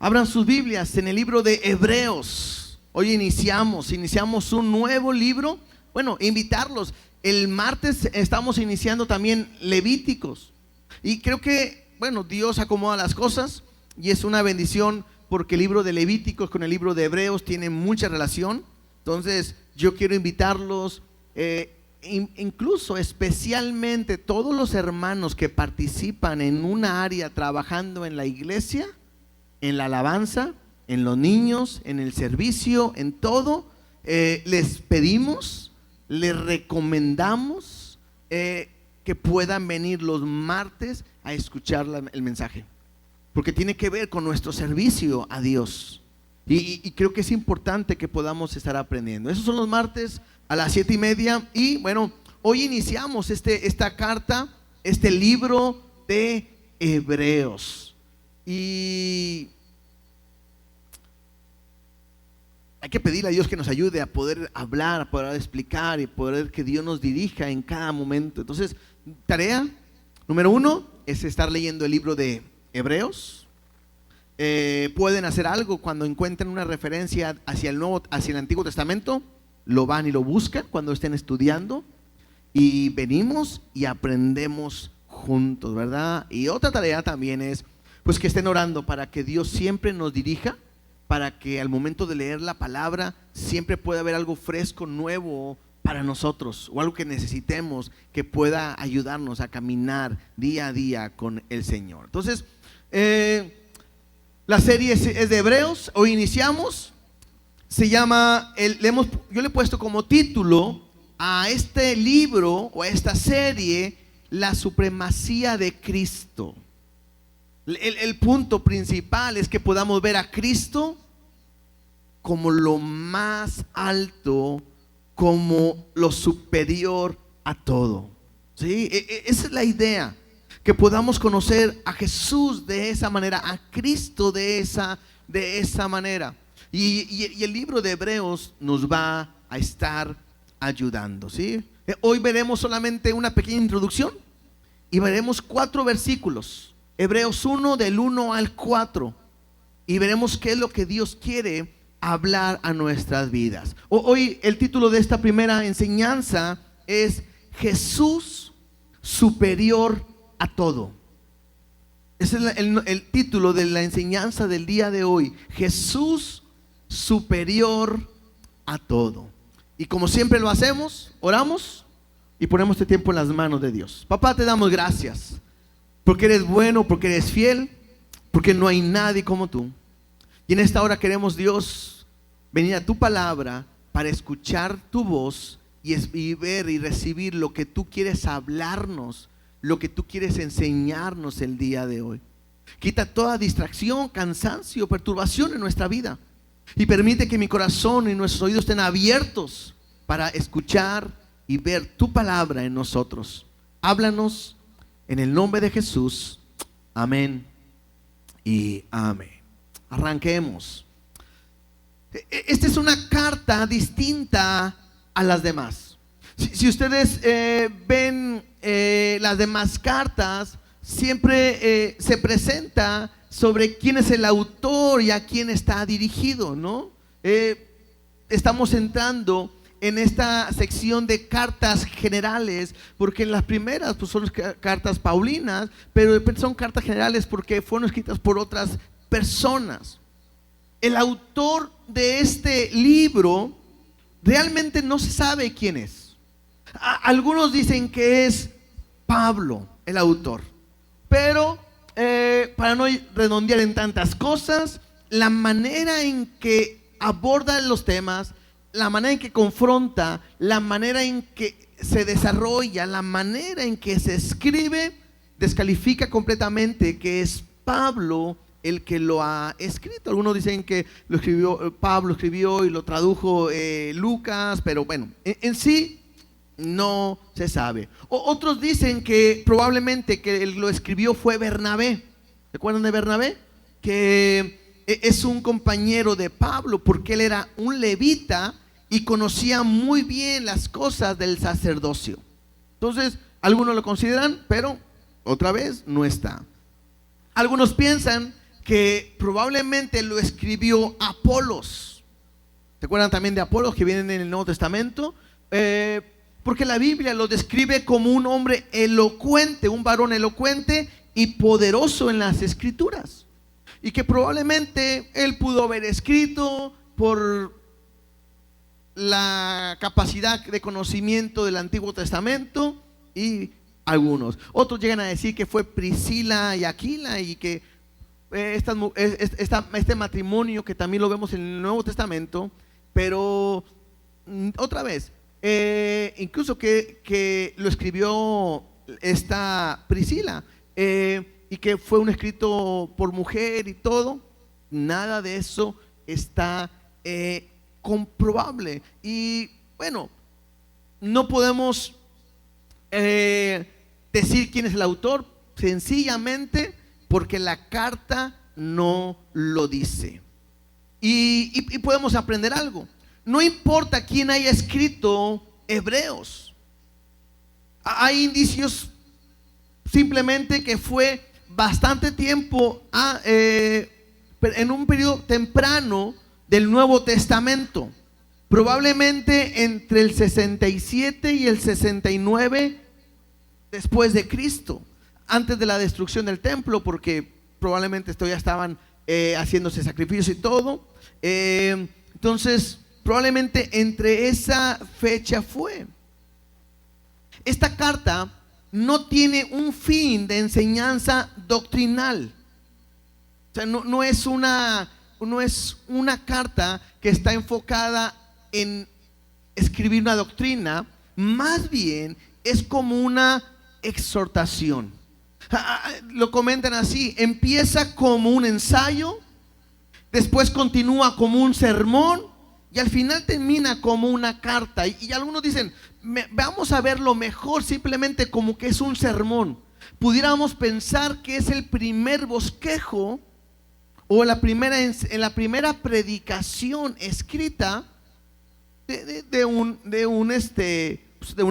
Abran sus Biblias en el libro de Hebreos. Hoy iniciamos un nuevo libro. Bueno, invitarlos. El martes estamos iniciando también Levíticos. Y creo que, bueno, Dios acomoda las cosas y es una bendición porque el libro de Levíticos con el libro de Hebreos tiene mucha relación. Entonces, yo quiero invitarlos, incluso especialmente todos los hermanos que participan en una área trabajando en la iglesia, en la alabanza, en los niños, en el servicio, en todo, les pedimos, les recomendamos que puedan venir los martes a escuchar el mensaje, porque tiene que ver con nuestro servicio a Dios y creo que es importante que podamos estar aprendiendo. Esos son los martes a las 7:30 y bueno, hoy iniciamos esta carta, este libro de Hebreos. Y hay que pedirle a Dios que nos ayude a poder hablar, a poder explicar y poder que Dios nos dirija en cada momento. Entonces, tarea número 1 es estar leyendo el libro de Hebreos. Pueden hacer algo cuando encuentren una referencia hacia el Antiguo Testamento, lo van y lo buscan cuando estén estudiando y venimos y aprendemos juntos, ¿verdad? Y otra tarea también es pues que estén orando para que Dios siempre nos dirija, para que al momento de leer la palabra siempre pueda haber algo fresco, nuevo para nosotros, o algo que necesitemos que pueda ayudarnos a caminar día a día con el Señor. Entonces, la serie es de Hebreos. Hoy iniciamos. Se llama, yo le he puesto como título a este libro o a esta serie, La supremacía de Cristo. El punto principal es que podamos ver a Cristo como lo más alto, como lo superior a todo. ¿Sí? Esa es la idea, que podamos conocer a Jesús de esa manera, a Cristo de esa manera. Y el libro de Hebreos nos va a estar ayudando, ¿sí? Hoy veremos solamente una pequeña introducción y veremos 4 versículos. Hebreos 1 del 1 al 4 y veremos qué es lo que Dios quiere hablar a nuestras vidas. Hoy el título de esta primera enseñanza es Jesús superior a todo. Ese es el título de la enseñanza del día de hoy. Jesús superior a todo. Y como siempre lo hacemos, oramos y ponemos este tiempo en las manos de Dios. Papá, te damos gracias porque eres bueno, porque eres fiel, porque no hay nadie como tú. Y en esta hora queremos, Dios, venir a tu palabra para escuchar tu voz y ver y recibir lo que tú quieres hablarnos, lo que tú quieres enseñarnos el día de hoy. Quita toda distracción, cansancio, perturbación en nuestra vida y permite que mi corazón y nuestros oídos estén abiertos para escuchar y ver tu palabra en nosotros. Háblanos en el nombre de Jesús. Amén y amén. Arranquemos. Esta es una carta distinta a las demás. Si ustedes ven las demás cartas, siempre se presenta sobre quién es el autor y a quién está dirigido, ¿no? Estamos entrando en esta sección de cartas generales, porque en las primeras pues son cartas paulinas, pero son cartas generales porque fueron escritas por otras personas. El autor de este libro realmente no se sabe quién es. Algunos dicen que es Pablo el autor, pero para no redondear en tantas cosas, la manera en que aborda los temas, la manera en que confronta, la manera en que se desarrolla, la manera en que se escribe, descalifica completamente que es Pablo el que lo ha escrito. Algunos dicen que lo escribió Pablo, escribió y lo tradujo Lucas, pero bueno, en sí no se sabe. Otros dicen que probablemente que lo escribió fue Bernabé. ¿Se acuerdan de Bernabé? Que es un compañero de Pablo porque él era un levita y conocía muy bien las cosas del sacerdocio. Entonces, algunos lo consideran, pero otra vez no está. Algunos piensan que probablemente lo escribió Apolos. ¿Se acuerdan también de Apolos que vienen en el Nuevo Testamento? Porque la Biblia lo describe como un hombre elocuente, un varón elocuente y poderoso en las escrituras. Y que probablemente él pudo haber escrito por la capacidad de conocimiento del Antiguo Testamento, y algunos. Otros llegan a decir que fue Priscila y Aquila, y que este matrimonio que también lo vemos en el Nuevo Testamento, pero otra vez, incluso que lo escribió esta Priscila, y que fue un escrito por mujer y todo, nada de eso está comprobable. Y bueno, no podemos decir quién es el autor, sencillamente porque la carta no lo dice. Y podemos aprender algo. No importa quién haya escrito Hebreos, hay indicios simplemente que fue bastante tiempo en un periodo temprano del Nuevo Testamento, probablemente entre el 67 y el 69 después de Cristo, antes de la destrucción del templo, porque probablemente todavía estaban haciéndose sacrificios y todo. Entonces probablemente entre esa fecha fue. Esta carta no tiene un fin de enseñanza doctrinal. O sea, no es una carta que está enfocada en escribir una doctrina, más bien es como una exhortación. Lo comentan así: empieza como un ensayo, después continúa como un sermón y al final termina como una carta. Y algunos dicen, vamos a verlo mejor simplemente como que es un sermón. Pudiéramos pensar que es el primer bosquejo o en la primera predicación escrita de un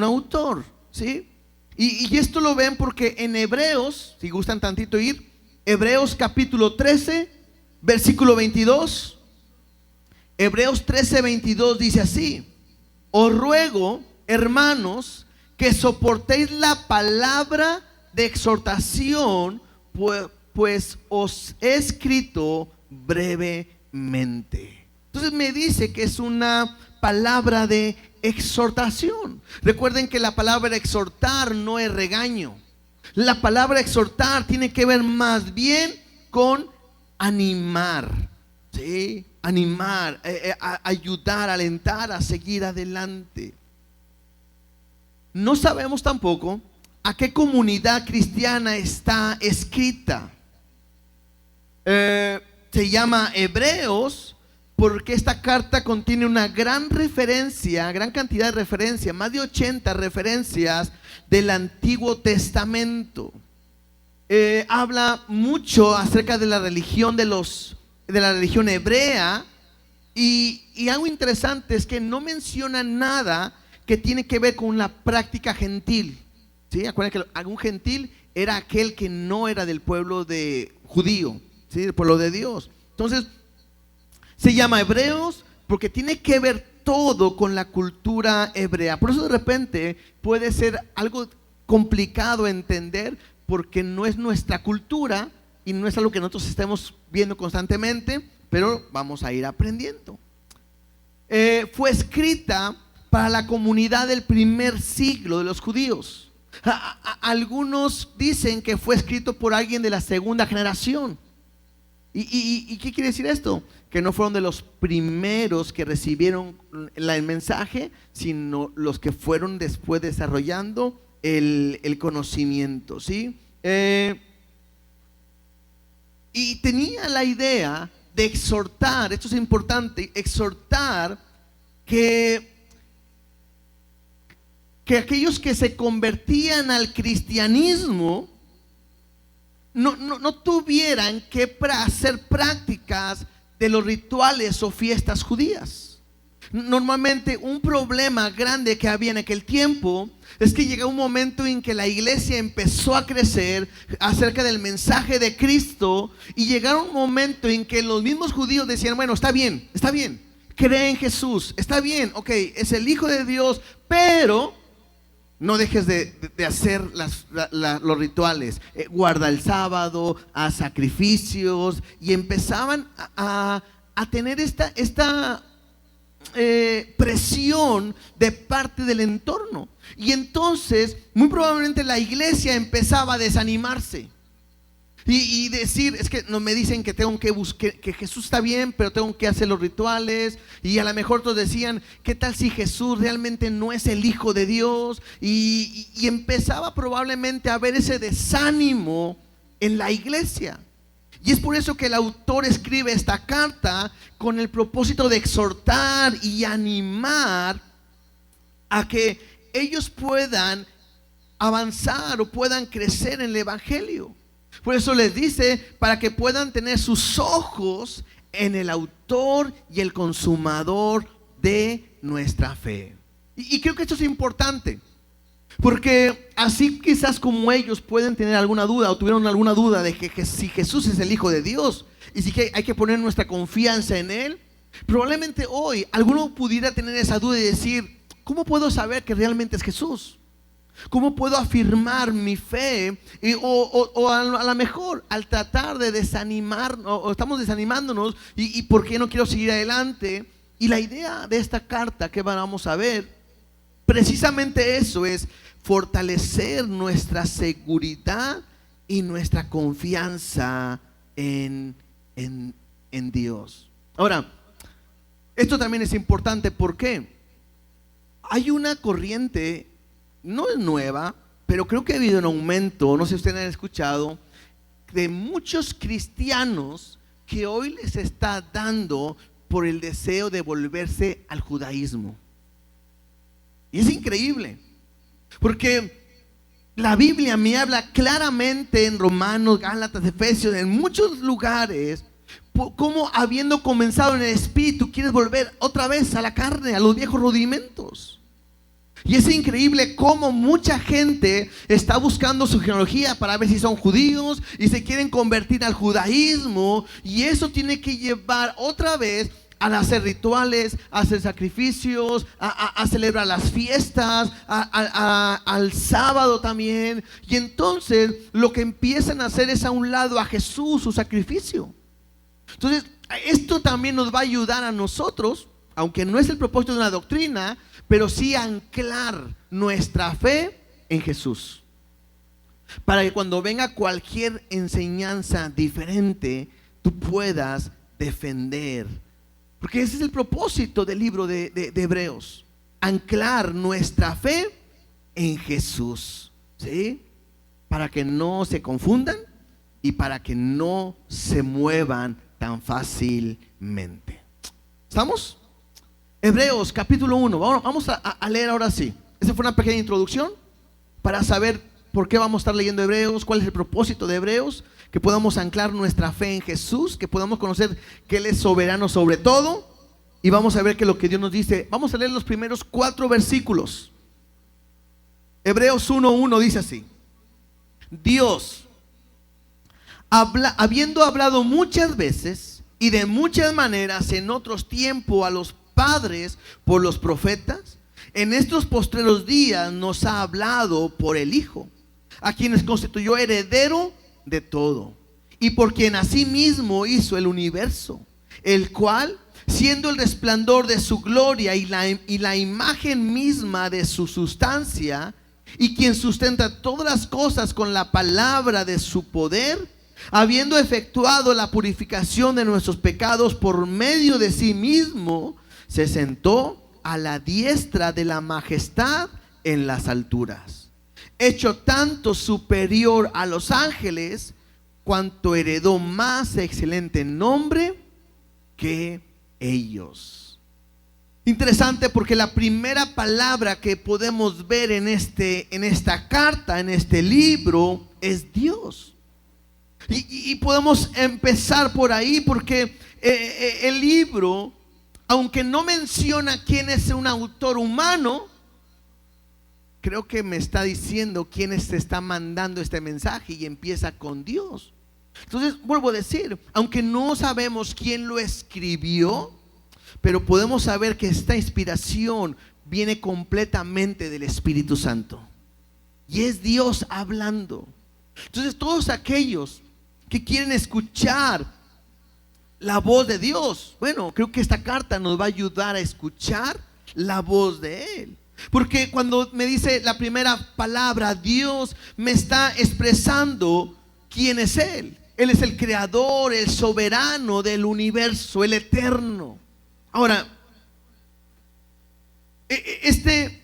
autor, ¿sí? Y esto lo ven porque en Hebreos, si gustan tantito ir, Hebreos capítulo 13, versículo 22. Hebreos 13, 22 dice así: os ruego, hermanos, que soportéis la palabra de exhortación, pues os he escrito brevemente. Entonces me dice que es una palabra de exhortación. Recuerden que la palabra exhortar no es regaño. La palabra exhortar tiene que ver más bien con animar, ¿sí? Animar, ayudar, alentar a seguir adelante. No sabemos tampoco a qué comunidad cristiana está escrita. Se llama Hebreos porque esta carta contiene una gran cantidad de referencias, más de 80 referencias del Antiguo Testamento. Habla mucho acerca de la religión de la religión hebrea, y algo interesante es que no menciona nada que tiene que ver con la práctica gentil, ¿sí? Acuérdense que algún gentil era aquel que no era del pueblo judío, ¿sí? Del pueblo de Dios. Entonces se llama Hebreos porque tiene que ver todo con la cultura hebrea. Por eso de repente puede ser algo complicado entender, porque no es nuestra cultura y no es algo que nosotros estemos viendo constantemente, pero vamos a ir aprendiendo. Fue escrita para la comunidad del primer siglo de los judíos. Algunos dicen que fue escrito por alguien de la segunda generación. ¿Y qué quiere decir esto? Que no fueron de los primeros que recibieron el mensaje, sino los que fueron después desarrollando el conocimiento, ¿sí? Y tenía la idea de exhortar, esto es importante, exhortar que aquellos que se convertían al cristianismo no tuvieran que hacer prácticas de los rituales o fiestas judías. Normalmente un problema grande que había en aquel tiempo es que llegó un momento en que la iglesia empezó a crecer acerca del mensaje de Cristo, y llegaron un momento en que los mismos judíos decían, bueno, está bien, cree en Jesús, está bien, ok, es el Hijo de Dios, pero no dejes de hacer los rituales, guarda el sábado, haz sacrificios, y empezaban a tener esta presión de parte del entorno. Y entonces muy probablemente la iglesia empezaba a desanimarse y decir, es que no me dicen que tengo que buscar, que Jesús está bien, pero tengo que hacer los rituales. Y a lo mejor todos decían, ¿qué tal si Jesús realmente no es el Hijo de Dios? Y empezaba probablemente a haber ese desánimo en la iglesia. Y es por eso que el autor escribe esta carta con el propósito de exhortar y animar a que ellos puedan avanzar o puedan crecer en el evangelio. Por eso les dice, para que puedan tener sus ojos en el autor y el consumador de nuestra fe. Y creo que esto es importante, porque así quizás como ellos pueden tener alguna duda o tuvieron alguna duda de que si Jesús es el Hijo de Dios y si hay que poner nuestra confianza en Él, probablemente hoy alguno pudiera tener esa duda y decir, ¿cómo puedo saber que realmente es Jesús? ¿Cómo puedo afirmar mi fe? O a lo mejor al tratar de desanimar, o estamos desanimándonos y ¿por qué no quiero seguir adelante? Y la idea de esta carta que vamos a ver, precisamente eso es fortalecer nuestra seguridad y nuestra confianza en Dios. Ahora, esto también es importante porque hay una corriente, no es nueva, pero creo que ha habido un aumento, no sé si ustedes han escuchado, de muchos cristianos que hoy les está dando por el deseo de volverse al judaísmo. Y es increíble, porque la Biblia me habla claramente en Romanos, Gálatas, Efesios, en muchos lugares, como habiendo comenzado en el espíritu, quieres volver otra vez a la carne, a los viejos rudimentos. Y es increíble cómo mucha gente está buscando su genealogía para ver si son judíos y se quieren convertir al judaísmo, y eso tiene que llevar otra vez a hacer rituales, a hacer sacrificios, a celebrar las fiestas, al sábado también. Y entonces lo que empiezan a hacer es a un lado a Jesús, su sacrificio. Entonces esto también nos va a ayudar a nosotros, aunque no es el propósito de una doctrina, pero sí anclar nuestra fe en Jesús, para que cuando venga cualquier enseñanza diferente, tú puedas defender. Porque ese es el propósito del libro de Hebreos, anclar nuestra fe en Jesús, ¿sí? Para que no se confundan y para que no se muevan tan fácilmente. ¿Estamos? Hebreos capítulo 1, vamos a leer ahora sí. Esa fue una pequeña introducción para saber por qué vamos a estar leyendo Hebreos, cuál es el propósito de Hebreos, que podamos anclar nuestra fe en Jesús, que podamos conocer que Él es soberano sobre todo, y vamos a ver que lo que Dios nos dice. Vamos a leer los primeros 4 versículos. Hebreos 1:1 dice así: Dios, habiendo hablado muchas veces y de muchas maneras en otros tiempos a los padres por los profetas, en estos postreros días nos ha hablado por el Hijo, a quienes constituyó heredero de todo, y por quien asimismo hizo el universo, el cual, siendo el resplandor de su gloria y la imagen misma de su sustancia, y quien sustenta todas las cosas con la palabra de su poder, habiendo efectuado la purificación de nuestros pecados por medio de sí mismo, se sentó a la diestra de la majestad en las alturas, hecho tanto superior a los ángeles, cuanto heredó más excelente nombre que ellos. Interesante, porque la primera palabra que podemos ver en esta carta, en este libro, es Dios. Y podemos empezar por ahí, porque el libro aunque no menciona quién es un autor humano, creo que me está diciendo quién te está mandando este mensaje y empieza con Dios. Entonces, vuelvo a decir, aunque no sabemos quién lo escribió, pero podemos saber que esta inspiración viene completamente del Espíritu Santo. Y es Dios hablando. Entonces, todos aquellos que quieren escuchar la voz de Dios, bueno, creo que esta carta nos va a ayudar a escuchar la voz de Él. Porque cuando me dice la primera palabra, Dios me está expresando quién es Él. Él es el creador, el soberano del universo, el eterno. Ahora, este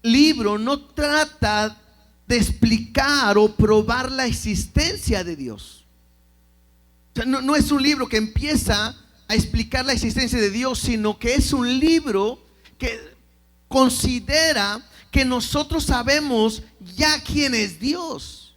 libro no trata de explicar o probar la existencia de Dios. O sea, no es un libro que empieza a explicar la existencia de Dios, sino que es un libro que considera que nosotros sabemos ya quién es Dios.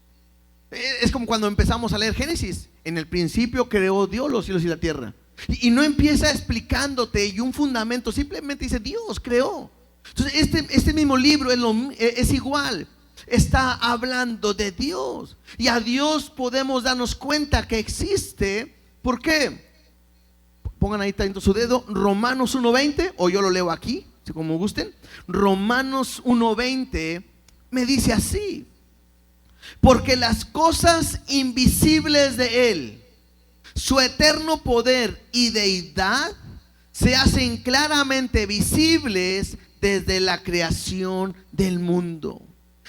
Es como cuando empezamos a leer Génesis. En el principio creó Dios los cielos y la tierra. Y no empieza explicándote y un fundamento, simplemente dice Dios creó. Entonces este mismo libro es igual. Está hablando de Dios. Y a Dios podemos darnos cuenta que existe. ¿Por qué? Pongan ahí tanto su dedo, Romanos 1:20, o yo lo leo aquí, como gusten. Romanos 1:20 me dice así: porque las cosas invisibles de Él, su eterno poder y deidad, se hacen claramente visibles desde la creación del mundo,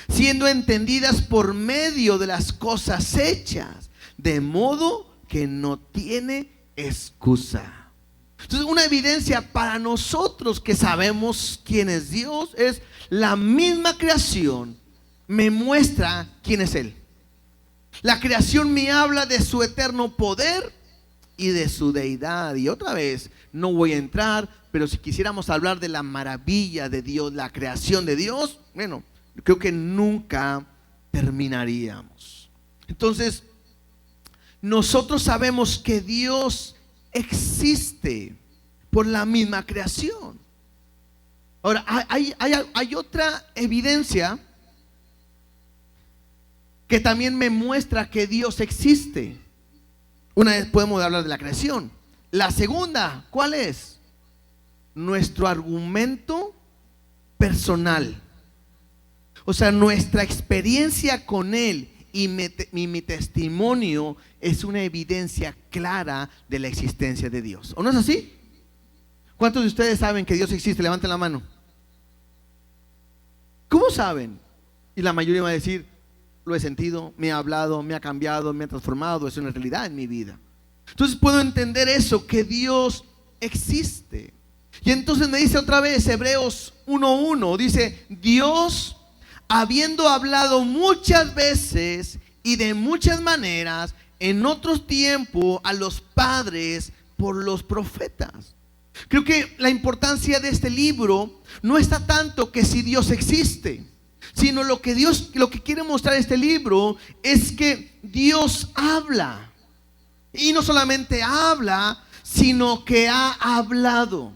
siendo entendidas por medio de las cosas hechas, de modo que no tiene excusa. Entonces, una evidencia para nosotros que sabemos quién es Dios es la misma creación me muestra quién es Él. La creación me habla de su eterno poder y de su deidad. Y otra vez, no voy a entrar, pero si quisiéramos hablar de la maravilla de Dios, la creación de Dios, bueno, creo que nunca terminaríamos. Entonces, nosotros sabemos que Dios existe por la misma creación. Ahora, hay otra evidencia que también me muestra que Dios existe. Una vez podemos hablar de la creación. La segunda, ¿cuál es? Nuestro argumento personal. O sea, nuestra experiencia con Él y mi testimonio es una evidencia clara de la existencia de Dios. ¿O no es así? ¿Cuántos de ustedes saben que Dios existe? Levanten la mano. ¿Cómo saben? Y la mayoría va a decir: lo he sentido, me ha hablado, me ha cambiado, me ha transformado, es una realidad en mi vida. Entonces puedo entender eso, que Dios existe. Y entonces me dice otra vez Hebreos 1:1, dice: Dios, habiendo hablado muchas veces y de muchas maneras en otros tiempos a los padres por los profetas. Creo que la importancia de este libro no está tanto que si Dios existe, sino lo que quiere mostrar este libro es que Dios habla. Y no solamente habla, sino que ha hablado.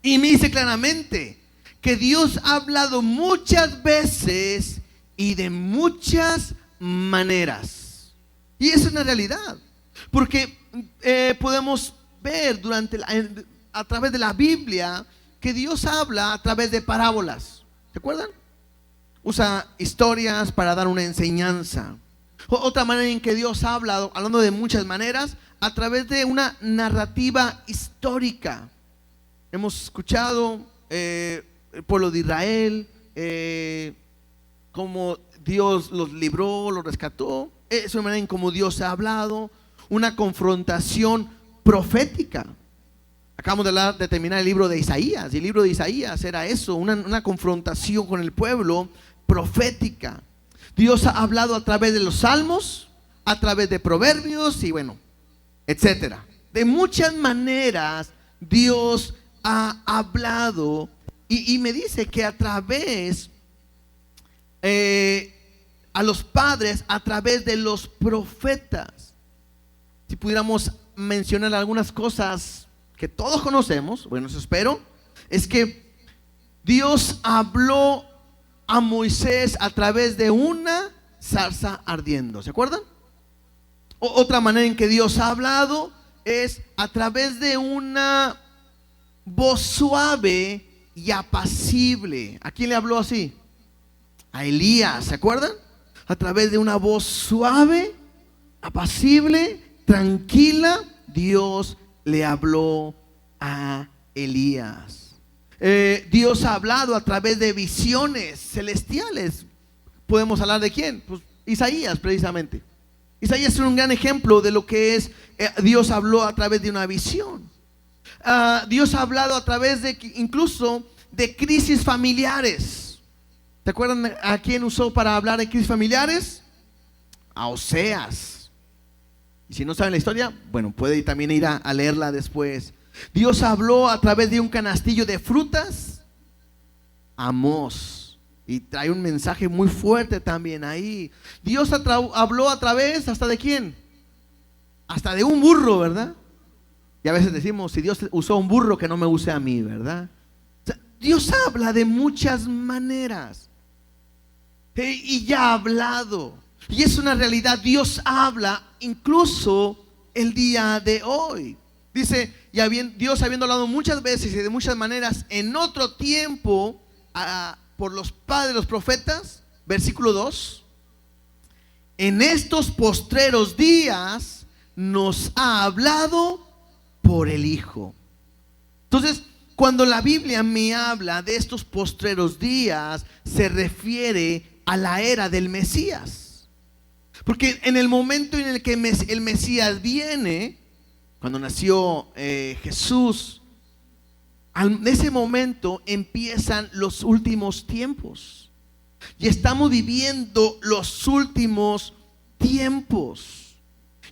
Y me dice claramente que Dios ha hablado muchas veces y de muchas maneras. Y eso es una realidad, porque podemos ver a través de la Biblia que Dios habla a través de parábolas. ¿Se acuerdan? Usa historias para dar una enseñanza. Otra manera en que Dios habla, hablando de muchas maneras, a través de una narrativa histórica. Hemos escuchado el pueblo de Israel, cómo Dios los libró, los rescató. Es una manera en cómo Dios ha hablado. Una confrontación profética. Acabamos de terminar el libro de Isaías. Y el libro de Isaías era eso, una confrontación con el pueblo profética. Dios ha hablado a través de los salmos, a través de proverbios y bueno, etcétera. De muchas maneras Dios ha hablado y me dice que a través a los padres, a través de los profetas. Si pudiéramos mencionar algunas cosas que todos conocemos, bueno, eso espero, es que Dios habló a Moisés a través de una zarza ardiendo. ¿Se acuerdan? Otra manera en que Dios ha hablado es a través de una voz suave y apacible. ¿A quién le habló así? A Elías, ¿se acuerdan? A través de una voz suave, apacible, tranquila, Dios le habló a Elías. Dios ha hablado a través de visiones celestiales. ¿Podemos hablar de quién? Pues Isaías, precisamente. Isaías es un gran ejemplo de lo que es Dios habló a través de una visión. Dios ha hablado a través de incluso de crisis familiares. ¿Te acuerdan a quién usó para hablar de crisis familiares? A Oseas. Y si no saben la historia, bueno, puede también ir a leerla después. Dios habló a través de un canastillo de frutas, Amós, y trae un mensaje muy fuerte también ahí. Dios habló a través, ¿hasta de quién? Hasta de un burro, ¿verdad? Y a veces decimos, si Dios usó un burro, que no me use a mí, ¿verdad? O sea, Dios habla de muchas maneras, y ya ha hablado, y es una realidad. Dios habla incluso el día de hoy. Dice, Dios habiendo hablado muchas veces y de muchas maneras en otro tiempo por los padres de los profetas, versículo 2, en estos postreros días nos ha hablado por el Hijo. Entonces, cuando la Biblia me habla de estos postreros días, se refiere a la era del Mesías. Porque en el momento en el que el Mesías viene, cuando nació Jesús, en ese momento empiezan los últimos tiempos. Y estamos viviendo los últimos tiempos.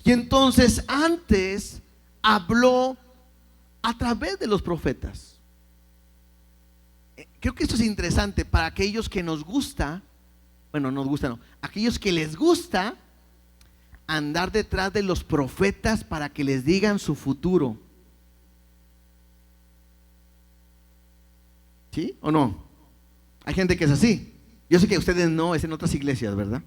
Y entonces antes habló a través de los profetas. Creo que esto es interesante para aquellos que nos gusta, bueno, nos gusta no, aquellos que les gusta andar detrás de los profetas para que les digan su futuro. ¿Sí o no? Hay gente que es así. Yo sé que ustedes no, es en otras iglesias, ¿verdad?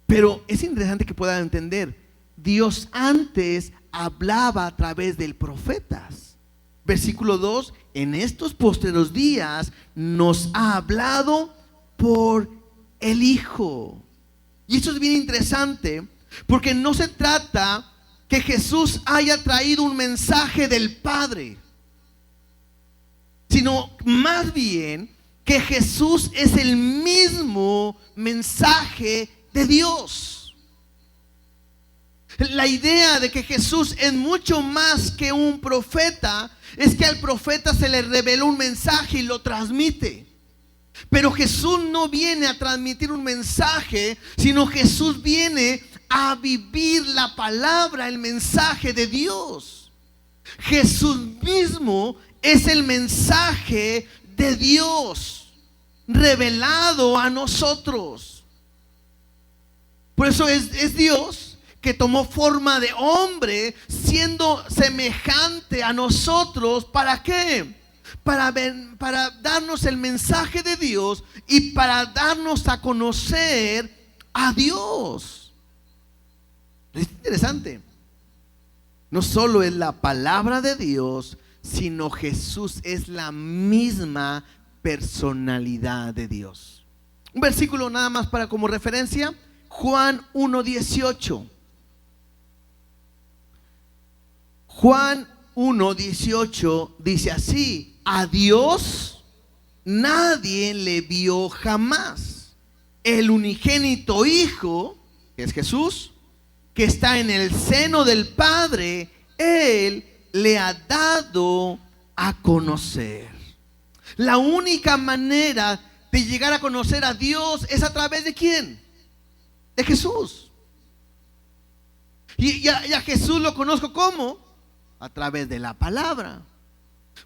Pero es interesante que puedan entender. Dios antes hablaba a través de profetas. Versículo 2, en estos postreros días nos ha hablado por el Hijo. Y esto es bien interesante, porque no se trata que Jesús haya traído un mensaje del Padre, sino más bien que Jesús es el mismo mensaje de Dios. La idea de que Jesús es mucho más que un profeta es que al profeta se le reveló un mensaje y lo transmite. Pero Jesús no viene a transmitir un mensaje, sino Jesús viene a vivir la palabra, el mensaje de Dios. Jesús mismo es el mensaje de Dios revelado a nosotros. Por eso es Dios que tomó forma de hombre, siendo semejante a nosotros. ¿Para qué? Para darnos el mensaje de Dios y para darnos a conocer a Dios. Es interesante. No solo es la palabra de Dios, sino Jesús es la misma personalidad de Dios. Un versículo nada más para como referencia, Juan 1:18. Juan 1:18 dice así: a Dios nadie le vio jamás. El unigénito Hijo, que es Jesús, que está en el seno del Padre, Él le ha dado a conocer. La única manera de llegar a conocer a Dios es a través de ¿quién? De Jesús. Y a Jesús lo conozco ¿cómo? A través de la palabra.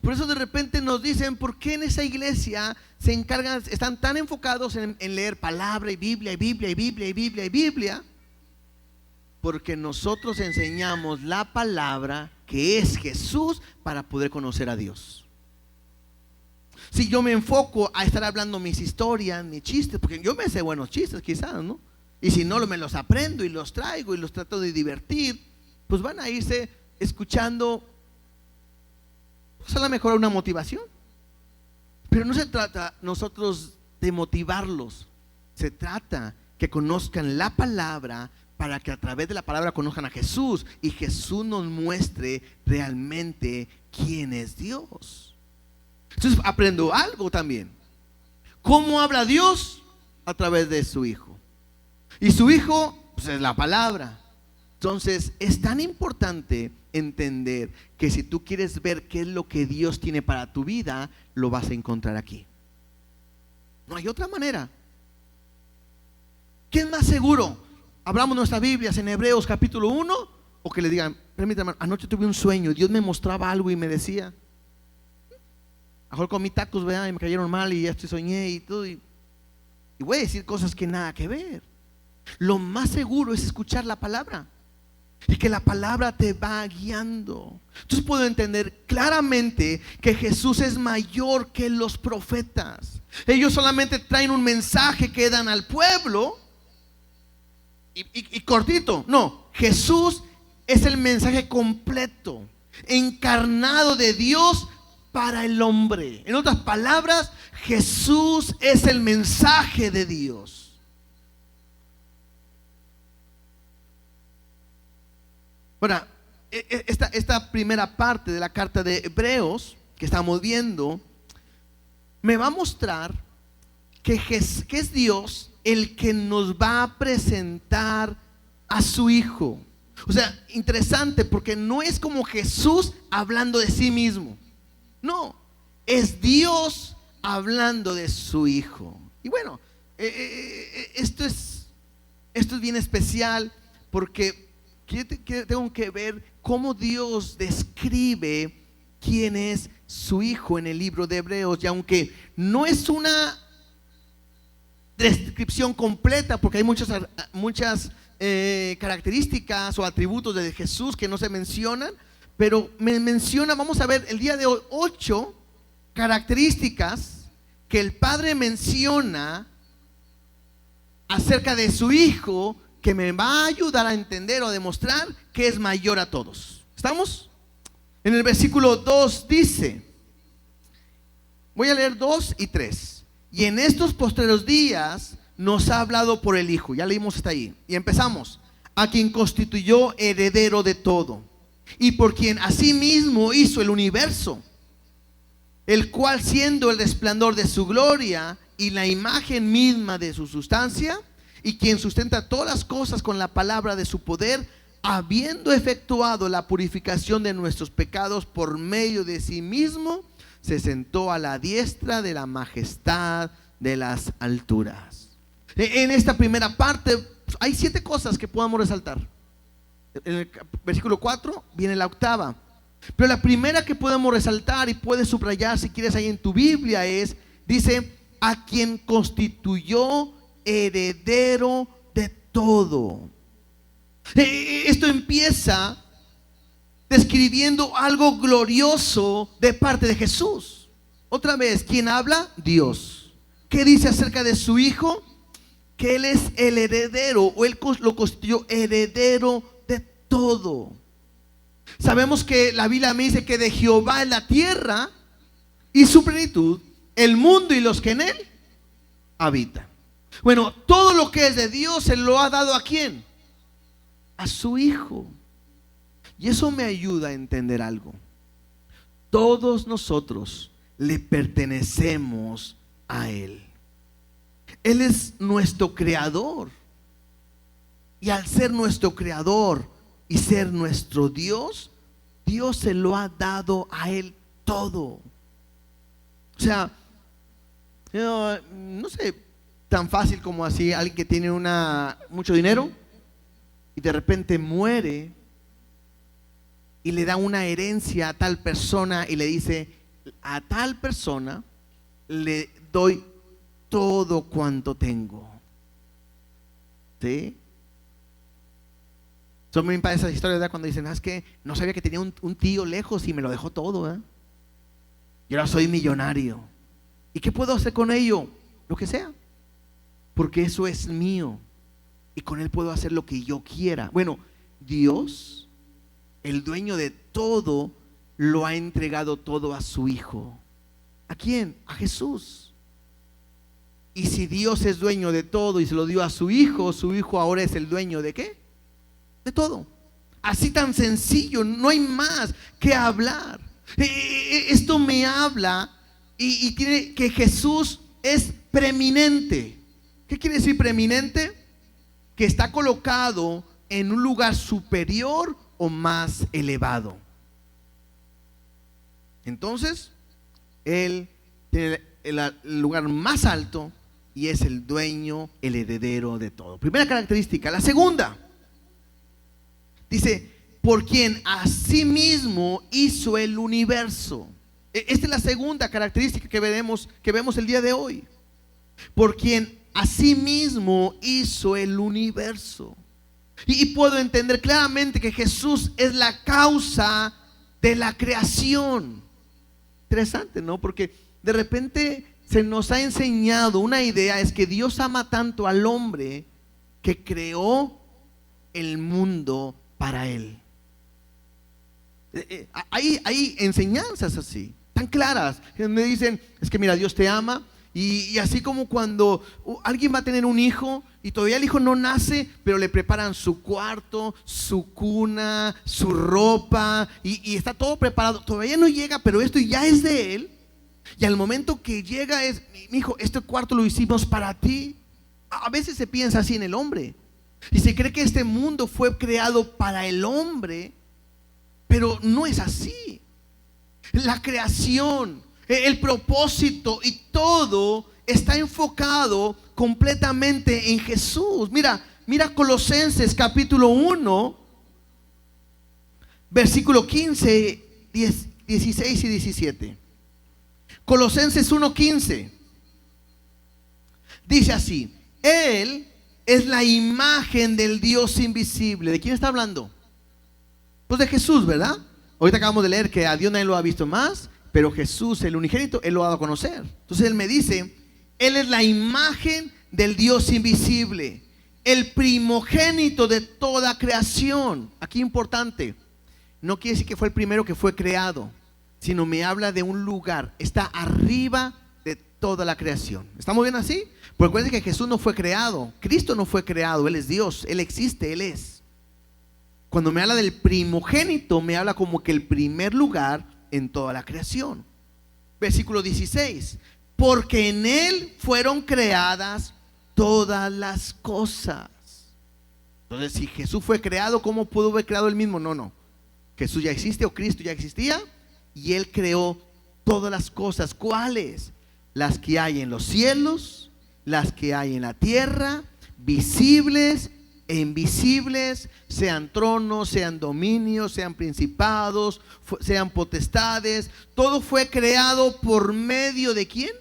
Por eso de repente nos dicen, ¿por qué en esa iglesia se encargan, están tan enfocados en leer palabra y Biblia y Biblia y Biblia y Biblia y Biblia? Porque nosotros enseñamos la palabra que es Jesús, para poder conocer a Dios. Si yo me enfoco a estar hablando mis historias, mis chistes, porque yo me sé buenos chistes quizás, ¿no? Y si no, me los aprendo y los traigo y los trato de divertir, pues van a irse escuchando, pues a lo mejor una motivación. Pero no se trata nosotros de motivarlos, se trata que conozcan la palabra, para que a través de la palabra conozcan a Jesús y Jesús nos muestre realmente quién es Dios. Entonces aprendo algo también. ¿Cómo habla Dios? A través de su Hijo. Y su Hijo, pues, es la palabra. Entonces es tan importante entender que si tú quieres ver qué es lo que Dios tiene para tu vida, lo vas a encontrar aquí. No hay otra manera. ¿Qué es más seguro? Abramos nuestras Biblias en Hebreos capítulo 1, o que le digan, permítame, anoche tuve un sueño, Dios me mostraba algo y me decía, a lo mejor comí tacos, ¿verdad? Y me cayeron mal y ya estoy soñé y todo, y voy a decir cosas que nada que ver. Lo más seguro es escuchar la palabra, y que la palabra te va guiando. Entonces puedo entender claramente que Jesús es mayor que los profetas. Ellos solamente traen un mensaje que dan al pueblo y cortito. No, Jesús es el mensaje completo, encarnado de Dios para el hombre. En otras palabras, Jesús es el mensaje de Dios. Ahora, esta primera parte de la carta de Hebreos que estamos viendo me va a mostrar que es Dios el que nos va a presentar a su Hijo. O sea, interesante, porque no es como Jesús hablando de sí mismo. No, es Dios hablando de su Hijo. Y bueno, esto es bien especial, porque tengo que ver cómo Dios describe quién es su Hijo en el libro de Hebreos. Y aunque no es una descripción completa, porque hay muchas características o atributos de Jesús que no se mencionan, pero me menciona, vamos a ver el día de hoy, 8 características que el Padre menciona acerca de su Hijo, que me va a ayudar a entender o a demostrar que es mayor a todos. ¿Estamos? En el versículo 2 dice, voy a leer 2 y 3. Y en estos postreros días nos ha hablado por el Hijo. Ya leímos hasta ahí. Y empezamos. A quien constituyó heredero de todo, y por quien asimismo hizo el universo, el cual, siendo el resplandor de su gloria y la imagen misma de su sustancia, y quien sustenta todas las cosas con la palabra de su poder, habiendo efectuado la purificación de nuestros pecados por medio de sí mismo, se sentó a la diestra de la majestad de las alturas. En esta primera parte hay 7 cosas que podemos resaltar. En el versículo 4 viene la octava, pero la primera que podemos resaltar, y puedes subrayar si quieres ahí en tu Biblia, dice, a quien constituyó heredero de todo. Esto empieza describiendo algo glorioso de parte de Jesús. Otra vez, ¿quién habla? Dios. ¿Qué dice acerca de su Hijo? Que Él es el heredero, o Él lo constituyó heredero de todo. Sabemos que la Biblia me dice que de Jehová es la tierra y su plenitud, el mundo y los que en él habitan. Bueno, todo lo que es de Dios se lo ha dado ¿a quién? A su Hijo. Y eso me ayuda a entender algo. Todos nosotros le pertenecemos a Él. Él es nuestro creador. Y al ser nuestro creador y ser nuestro Dios, Dios se lo ha dado a Él todo. O sea, no sé, tan fácil como así alguien que tiene mucho dinero y de repente muere y le da una herencia a tal persona y le dice, a tal persona le doy todo cuanto tengo. ¿Sí? Son muy padres esas historias, ¿verdad? Cuando dicen, es que no sabía que tenía un tío lejos y me lo dejó todo, ¿eh? Y ahora soy millonario. ¿Y qué puedo hacer con ello? Lo que sea. Porque eso es mío. Y con él puedo hacer lo que yo quiera. Bueno, Dios, el dueño de todo, lo ha entregado todo a su Hijo. ¿A quién? A Jesús. Y si Dios es dueño de todo y se lo dio a su Hijo ahora es el dueño ¿de qué? De todo. Así tan sencillo, no hay más que hablar. Esto me habla y tiene que Jesús es preeminente. ¿Qué quiere decir preeminente? Que está colocado en un lugar superior o más elevado. Entonces, Él tiene el lugar más alto y es el dueño, el heredero de todo. Primera característica. La segunda, dice, por quien asimismo hizo el universo. Esta es la segunda característica que vemos el día de hoy. Por quien asimismo hizo el universo. Y puedo entender claramente que Jesús es la causa de la creación. Interesante, ¿no? Porque de repente se nos ha enseñado una idea, es que Dios ama tanto al hombre que creó el mundo para él. Hay enseñanzas así, tan claras, donde dicen, es que mira, Dios te ama. Y así como cuando alguien va a tener un hijo y todavía el hijo no nace, pero le preparan su cuarto, su cuna, su ropa y está todo preparado. Todavía no llega, pero esto ya es de él. Y al momento que llega es, mi hijo, este cuarto lo hicimos para ti. A veces se piensa así en el hombre. Y se cree que este mundo fue creado para el hombre, pero no es así. La creación, el propósito y todo está enfocado completamente en Jesús. Mira Colosenses capítulo 1, versículo 15, 16 y 17. Colosenses 1:15 dice así: Él es la imagen del Dios invisible. ¿De quién está hablando? Pues de Jesús, ¿verdad? Ahorita acabamos de leer que a Dios nadie lo ha visto más, pero Jesús, el unigénito, Él lo ha dado a conocer. Entonces Él me dice, Él es la imagen del Dios invisible, el primogénito de toda creación. Aquí importante, no quiere decir que fue el primero que fue creado, sino me habla de un lugar, está arriba de toda la creación. ¿Estamos bien así? Porque recuerden que Jesús no fue creado, Cristo no fue creado, Él es Dios, Él existe, Él es. Cuando me habla del primogénito, me habla como que el primer lugar en toda la creación. Versículo 16: porque en Él fueron creadas todas las cosas. Entonces, si Jesús fue creado, ¿cómo pudo haber creado Él mismo? No. Jesús ya existe, o Cristo ya existía, y Él creó todas las cosas. ¿Cuáles? Las que hay en los cielos, las que hay en la tierra, visibles e invisibles, sean tronos, sean dominios, sean principados, sean potestades. Todo fue creado por medio de ¿quién?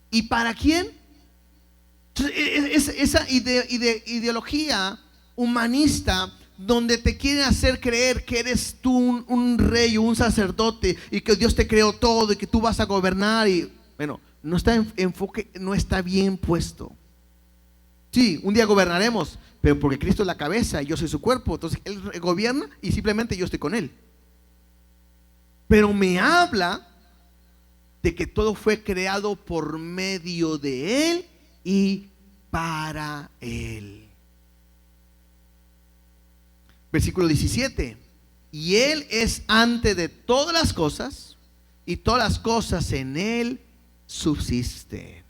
¿Y para quién? Entonces, esa ideología humanista donde te quieren hacer creer que eres tú un rey o un sacerdote y que Dios te creó todo y que tú vas a gobernar, y bueno, no está enfoque, no está bien puesto. Sí, un día gobernaremos, pero porque Cristo es la cabeza y yo soy su cuerpo, entonces Él gobierna y simplemente yo estoy con Él. Pero me habla de que todo fue creado por medio de Él y para Él. Versículo 17: y Él es antes de todas las cosas, y todas las cosas en Él subsisten.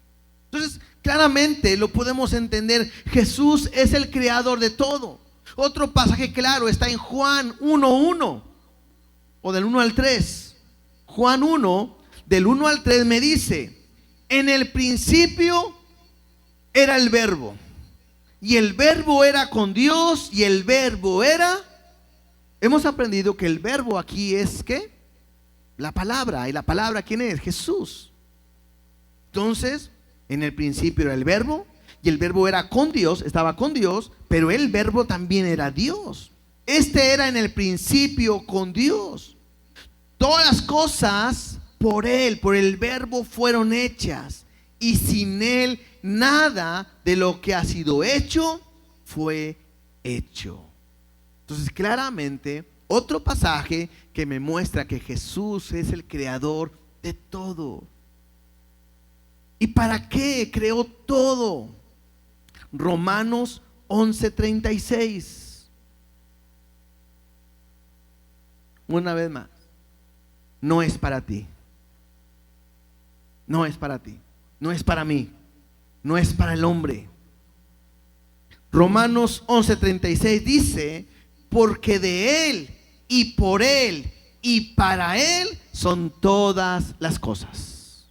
Entonces, claramente lo podemos entender. Jesús es el creador de todo. Otro pasaje claro está en Juan 1:1, o del 1 al 3. Juan 1, del 1 al 3 me dice: en el principio era el verbo, y el verbo era con Dios, y el verbo era... Hemos aprendido que el verbo aquí es ¿qué? La palabra. ¿Y la palabra quién es? Jesús. Entonces, en el principio era el verbo, y el verbo era con Dios, estaba con Dios, pero el verbo también era Dios. Este era en el principio con Dios. Todas las cosas por Él, por el Verbo fueron hechas, y sin Él nada de lo que ha sido hecho fue hecho. Entonces, claramente, otro pasaje que me muestra que Jesús es el creador de todo. ¿Y para qué creó todo? Romanos 11:36. Una vez más, no es para ti. No es para ti. No es para mí. No es para el hombre. Romanos 11:36 dice: porque de Él y por Él y para Él son todas las cosas.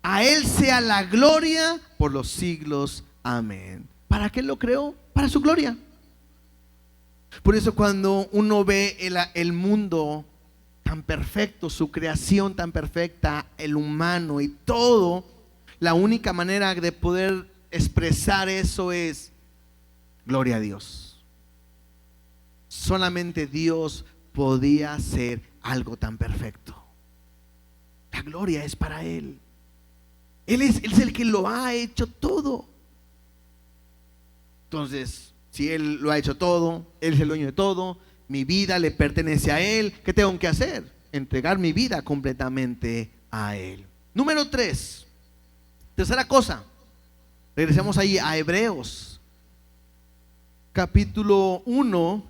A Él sea la gloria por los siglos. Amén. ¿Para qué lo creó? Para su gloria. Por eso cuando uno ve el mundo tan perfecto, su creación tan perfecta, el humano y todo, la única manera de poder expresar eso es gloria a Dios. Solamente Dios podía hacer algo tan perfecto. La gloria es para Él. Él es el que lo ha hecho todo. Entonces, si Él lo ha hecho todo, Él es el dueño de todo, mi vida le pertenece a Él, ¿qué tengo que hacer? Entregar mi vida completamente a Él. Número 3. Tercera cosa. Regresemos ahí a Hebreos. Capítulo 1.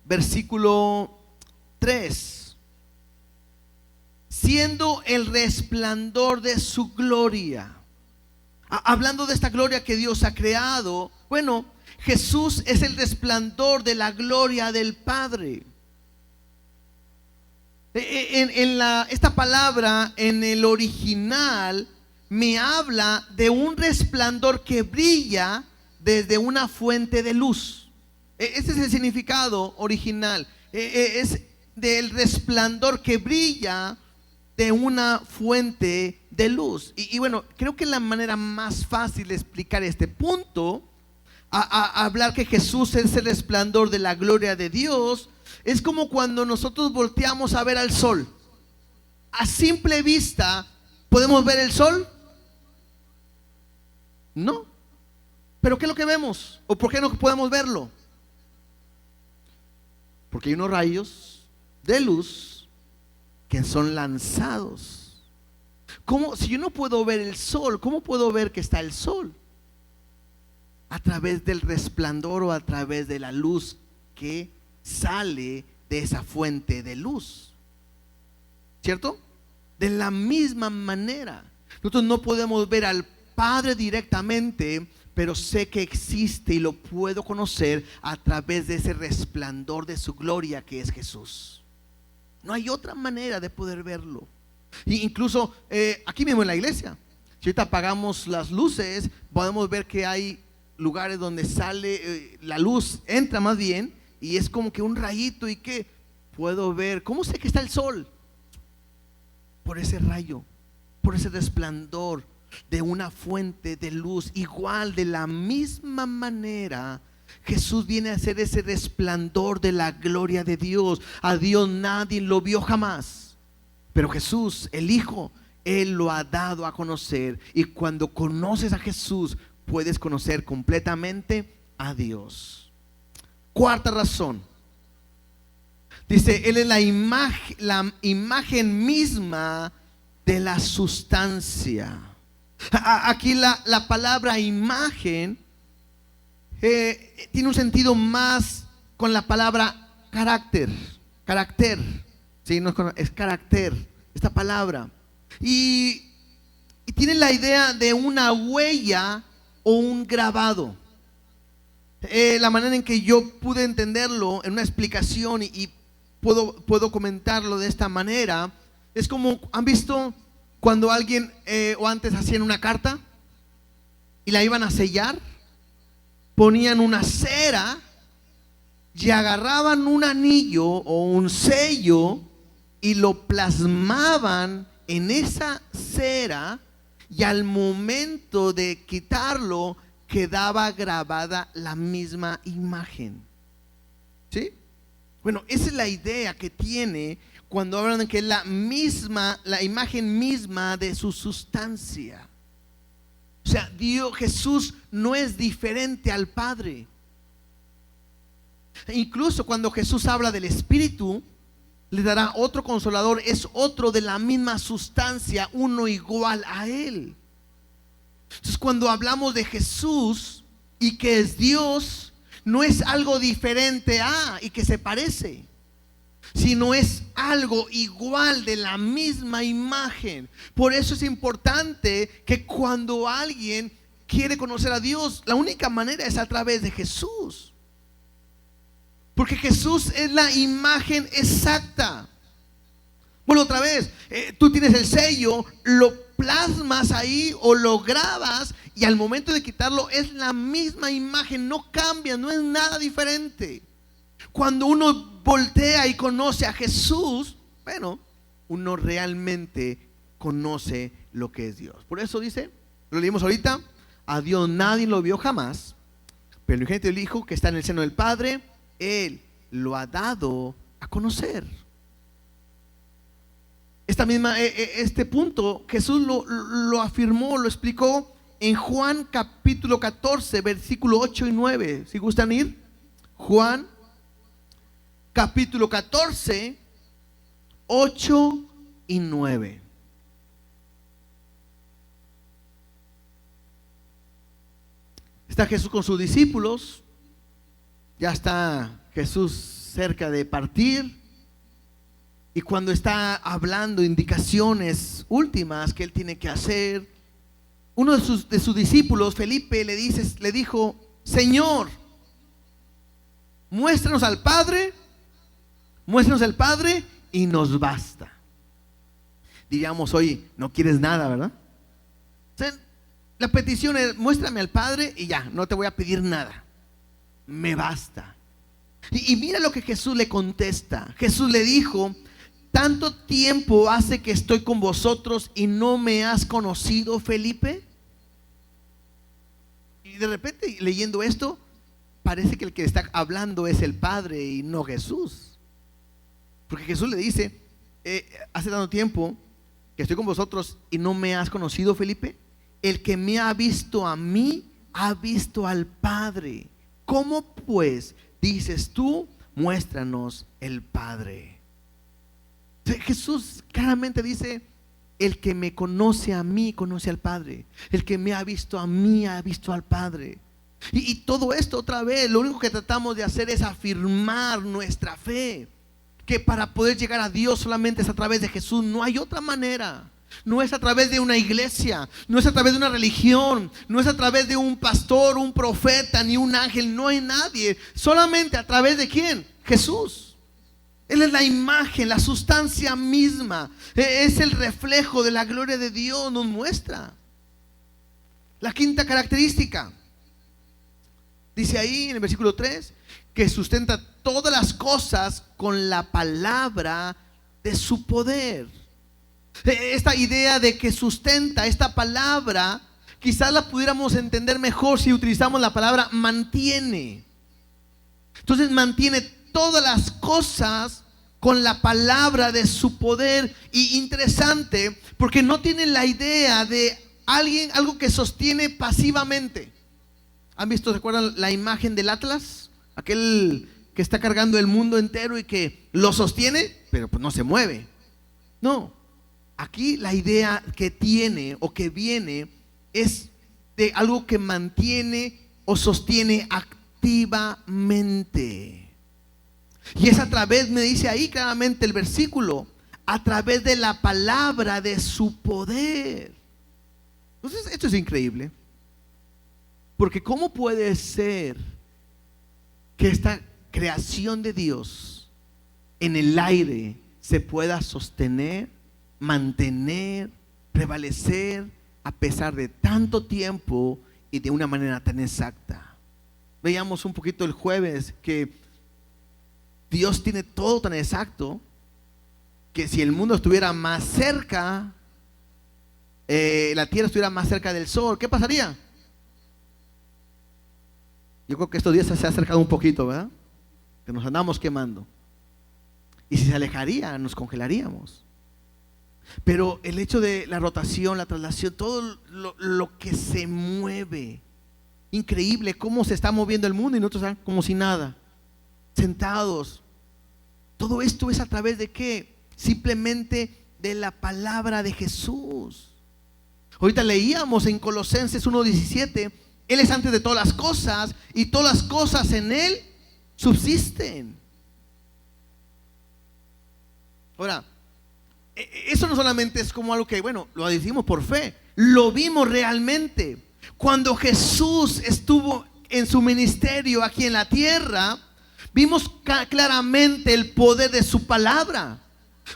Versículo 3. Siendo el resplandor de su gloria. Hablando de esta gloria que Dios ha creado, bueno, Jesús es el resplandor de la gloria del Padre. Esta palabra en el original me habla de un resplandor que brilla desde una fuente de luz. Ese es el significado original. Es del resplandor que brilla de una fuente de luz. Y bueno, creo que la manera más fácil de explicar este punto, a hablar que Jesús es el resplandor de la gloria de Dios, es como cuando nosotros volteamos a ver al sol. A simple vista, ¿podemos ver el sol? No. ¿Pero qué es lo que vemos? ¿O por qué no podemos verlo? Porque hay unos rayos de luz que son lanzados. ¿Cómo? Si yo no puedo ver el sol, ¿cómo puedo ver que está el sol? A través del resplandor o a través de la luz que sale de esa fuente de luz. ¿Cierto? De la misma manera, nosotros no podemos ver al Padre directamente, pero sé que existe y lo puedo conocer a través de ese resplandor de su gloria que es Jesús. No hay otra manera de poder verlo. Y incluso aquí mismo en la iglesia, si ahorita apagamos las luces, podemos ver que hay lugares donde sale la luz, entra más bien, y es como que un rayito. ¿Y qué? Puedo ver. ¿Cómo sé que está el sol? Por ese rayo, por ese resplandor de una fuente de luz. Igual, de la misma manera, Jesús viene a ser ese resplandor de la gloria de Dios. A Dios nadie lo vio jamás, pero Jesús, el Hijo, Él lo ha dado a conocer. Y cuando conoces a Jesús, puedes conocer completamente a Dios. Cuarta razón. Dice, Él es la imagen misma de la sustancia. Aquí la palabra imagen tiene un sentido más con la palabra carácter. Carácter, ¿sí? No es carácter, esta palabra. Y tiene la idea de una huella o un grabado. La manera en que yo pude entenderlo en una explicación y puedo comentarlo de esta manera, es como, ¿han visto cuando alguien o antes hacían una carta y la iban a sellar? Ponían una cera y agarraban un anillo o un sello y lo plasmaban en esa cera, y al momento de quitarlo quedaba grabada la misma imagen. ¿Sí? Bueno, esa es la idea que tiene cuando hablan de que es la imagen misma de su sustancia. O sea, Jesús no es diferente al Padre. Incluso cuando Jesús habla del Espíritu, le dará otro consolador, es otro de la misma sustancia, uno igual a Él. Entonces, cuando hablamos de Jesús y que es Dios, no es algo diferente a y que se parece, sino es algo igual, de la misma imagen. Por eso es importante que cuando alguien quiere conocer a Dios, la única manera es a través de Jesús, porque Jesús es la imagen exacta. Bueno, otra vez, tú tienes el sello, lo plasmas ahí o lo grabas, y al momento de quitarlo es la misma imagen, no cambia, no es nada diferente. Cuando uno voltea y conoce a Jesús, bueno, uno realmente conoce lo que es Dios. Por eso dice, lo leímos ahorita, a Dios nadie lo vio jamás, pero el unigénito del Hijo que está en el seno del Padre, Él lo ha dado a conocer. Este punto Jesús lo afirmó, lo explicó en Juan capítulo 14, versículo 8 y 9. Si gustan ir, Juan capítulo 14, 8 y 9. Está Jesús con sus discípulos. Ya está Jesús cerca de partir. Y cuando está hablando indicaciones últimas que Él tiene que hacer, uno de sus discípulos, Felipe, le dijo: Señor, muéstranos al Padre y nos basta. Diríamos hoy, no quieres nada, ¿verdad? O sea, la petición es: muéstrame al Padre y ya, no te voy a pedir nada, me basta. Y mira lo que Jesús le contesta. Jesús le dijo: ¿tanto tiempo hace que estoy con vosotros y no me has conocido, Felipe? Y de repente, leyendo esto, parece que el que está hablando es el Padre y no Jesús. Porque Jesús le dice: hace tanto tiempo que estoy con vosotros y no me has conocido, Felipe. El que me ha visto a mí, ha visto al Padre. ¿Cómo pues dices tú, muéstranos el Padre? Jesús claramente dice: el que me conoce a mí, conoce al Padre. El que me ha visto a mí, ha visto al Padre. Y todo esto, otra vez, lo único que tratamos de hacer es afirmar nuestra fe, que para poder llegar a Dios solamente es a través de Jesús. No hay otra manera. No es a través de una iglesia, no es a través de una religión, no es a través de un pastor, un profeta, ni un ángel. No hay nadie. Solamente a través de ¿quién? Jesús. Él es la imagen, la sustancia misma. Es el reflejo de la gloria de Dios. Nos muestra. La quinta característica, dice ahí en el versículo 3, que sustenta todas las cosas con la palabra de su poder. Esta idea de que sustenta, esta palabra, quizás la pudiéramos entender mejor si utilizamos la palabra mantiene. Entonces mantiene todas las cosas con la palabra de su poder. Y interesante, porque no tiene la idea de algo que sostiene pasivamente. ¿Han visto, se acuerdan la imagen del Atlas? Aquel que está cargando el mundo entero y que lo sostiene, pero pues no se mueve. No, aquí la idea que tiene o que viene es de algo que mantiene o sostiene activamente. Y es a través, me dice ahí claramente el versículo, a través de la palabra de su poder. Entonces esto es increíble, porque ¿cómo puede ser que esta creación de Dios en el aire se pueda sostener, mantener, prevalecer a pesar de tanto tiempo y de una manera tan exacta? Veíamos un poquito el jueves que Dios tiene todo tan exacto que si el mundo estuviera más cerca, la tierra estuviera más cerca del sol, ¿qué pasaría? Yo creo que estos días se ha acercado un poquito, ¿verdad? Que nos andamos quemando. Y si se alejaría, nos congelaríamos. Pero el hecho de la rotación, la traslación, todo lo que se mueve, increíble cómo se está moviendo el mundo y nosotros estamos como si nada, sentados. Todo esto es a través de ¿qué? Simplemente de la palabra de Jesús. Ahorita leíamos en Colosenses 1:17, Él es antes de todas las cosas y todas las cosas en Él subsisten. Ahora, eso no solamente es como algo que, bueno, lo decimos por fe, lo vimos realmente. Cuando Jesús estuvo en su ministerio aquí en la tierra, vimos claramente el poder de su palabra.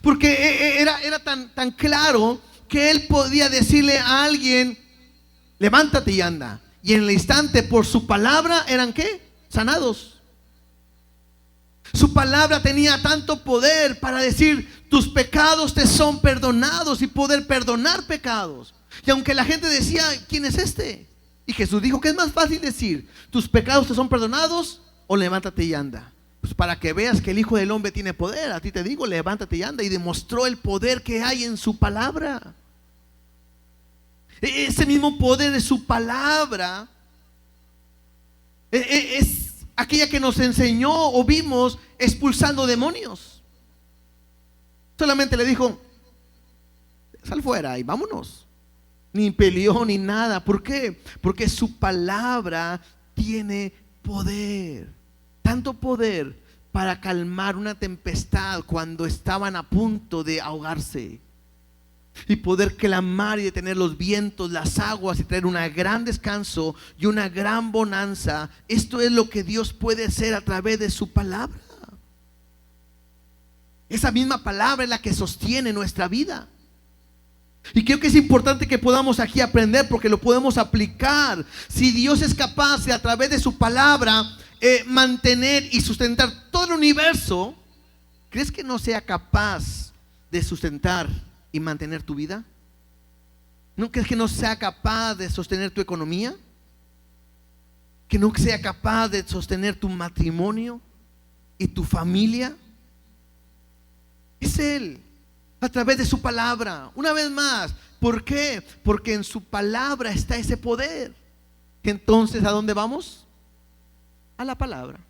Porque era tan claro que Él podía decirle a alguien, levántate y anda. Y en el instante, por su palabra, ¿eran qué? Sanados. Su palabra tenía tanto poder para decir, tus pecados te son perdonados, y poder perdonar pecados. Y aunque la gente decía, ¿quién es este? Y Jesús dijo que es más fácil decir, tus pecados te son perdonados, o levántate y anda. Pues para que veas que el Hijo del Hombre tiene poder, a ti te digo, levántate y anda. Y demostró el poder que hay en su palabra. Ese mismo poder de su palabra es aquella que nos enseñó o vimos expulsando demonios. Solamente le dijo, sal fuera y vámonos. Ni peleó ni nada. ¿Por qué? Porque su palabra tiene poder. Tanto poder para calmar una tempestad cuando estaban a punto de ahogarse. Y poder clamar y detener los vientos, las aguas, y traer un gran descanso y una gran bonanza. Esto es lo que Dios puede hacer a través de su palabra. Esa misma palabra es la que sostiene nuestra vida. Y creo que es importante que podamos aquí aprender, porque lo podemos aplicar. Si Dios es capaz de, a través de su palabra, mantener y sustentar todo el universo, ¿crees que no sea capaz de sustentar y mantener tu vida? ¿No crees que no sea capaz de sostener tu economía? ¿Que no sea capaz de sostener tu matrimonio y tu familia? Es Él, a través de su palabra. Una vez más, ¿por qué? Porque en su palabra está ese poder. Entonces, ¿a dónde vamos? A la palabra.